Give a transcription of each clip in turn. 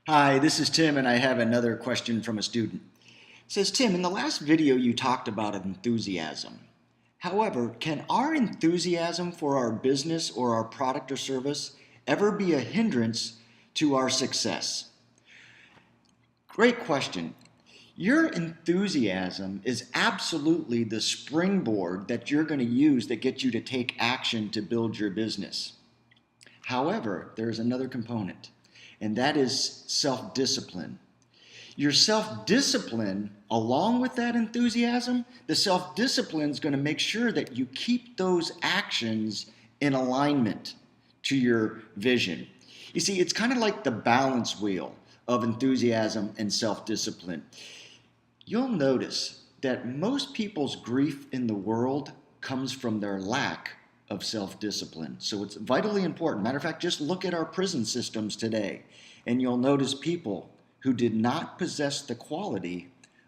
Hi, this is Tim, and I have another question from a student. It says, Tim, in the last video you talked about enthusiasm. However, can our enthusiasm for our business or our product or service ever be a hindrance to our success? Great question. Your enthusiasm is absolutely the springboard that you're going to use that gets you to take action to build your business. However, there's another component, and that is self-discipline. Your self-discipline, along with that enthusiasm, the self-discipline is going to make sure that you keep those actions in alignment to your vision. You see, it's kind of like the balance wheel of enthusiasm and self-discipline. You'll notice that most people's grief in the world comes from their lack of self-discipline. So it's vitally important. Matter of fact, just look at our prison systems today, and you'll notice people who did not possess the quality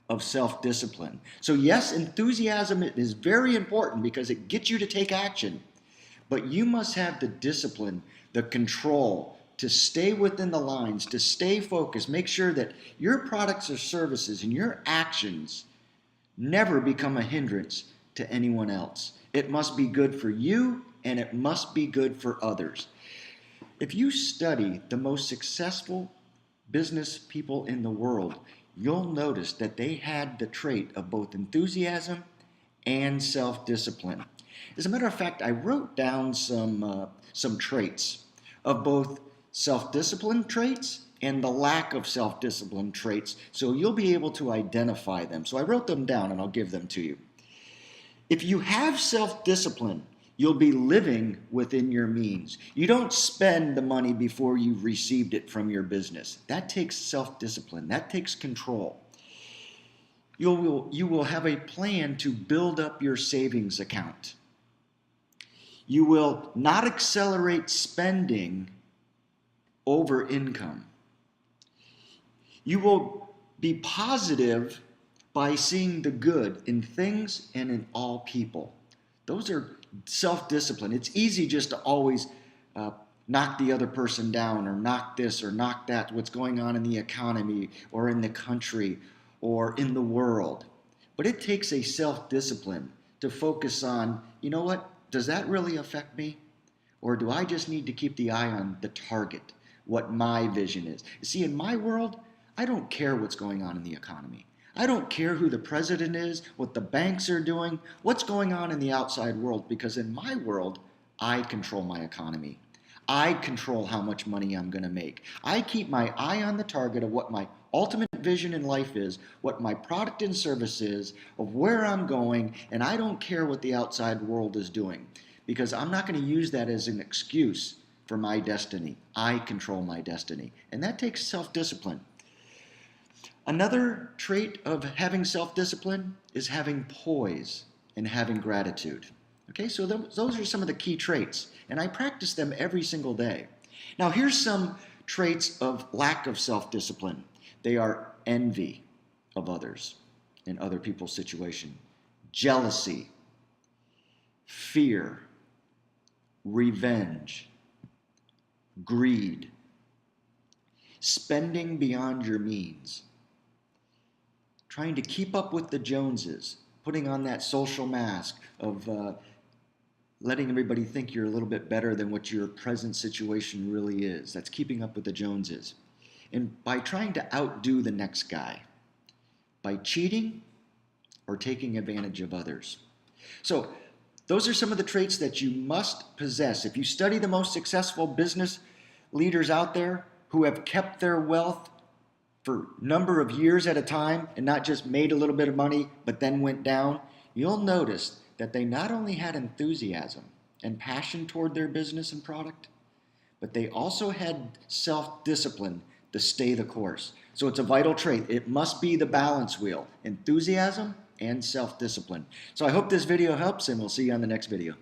of self-discipline. So yes, enthusiasm is very important because it gets you to take action, but you must have the discipline, the control to stay within the lines, to stay focused, make sure that your products or services and your actions never become a hindrance to anyone else. It must be good for you, and it must be good for others. If you study the most successful business people in the world, you'll notice that they had the trait of both enthusiasm and self-discipline. As a matter of fact, I wrote down some traits of both self-discipline traits and the lack of self-discipline traits, so you'll be able to identify them. So I wrote them down and I'll give them to you. If you have self-discipline, you'll be living within your means. You don't spend the money before you've received it from your business. That takes self-discipline. That takes control. You will have a plan to build up your savings account. You will not accelerate spending over income. You will be positive by seeing the good in things and in all people. Those are self-discipline. It's easy just to always knock the other person down, or knock this or knock that, what's going on in the economy or in the country or in the world. But it takes a self-discipline to focus on, you know what, does that really affect me? Or do I just need to keep the eye on the target, what my vision is? You see, in my world, I don't care what's going on in the economy. I don't care who the president is, what the banks are doing, what's going on in the outside world, because in my world, I control my economy. I control how much money I'm going to make. I keep my eye on the target of what my ultimate vision in life is, what my product and service is, of where I'm going, and I don't care what the outside world is doing, because I'm not going to use that as an excuse for my destiny. I control my destiny, and that takes self-discipline. Another trait of having self-discipline is having poise and having gratitude. Okay, so those are some of the key traits, and I practice them every single day. Now, here's some traits of lack of self-discipline. They are envy of others and other people's situation, jealousy, fear, revenge, greed, spending beyond your means, trying to keep up with the Joneses, putting on that social mask of letting everybody think you're a little bit better than what your present situation really is. That's keeping up with the Joneses. And by trying to outdo the next guy, by cheating or taking advantage of others. So those are some of the traits that you must possess. If you study the most successful business leaders out there who have kept their wealth for a number of years at a time and not just made a little bit of money but then went down, you'll notice that they not only had enthusiasm and passion toward their business and product, but they also had self-discipline to stay the course. So it's a vital trait. It must be the balance wheel, enthusiasm and self-discipline. So I hope this video helps, and we'll see you on the next video.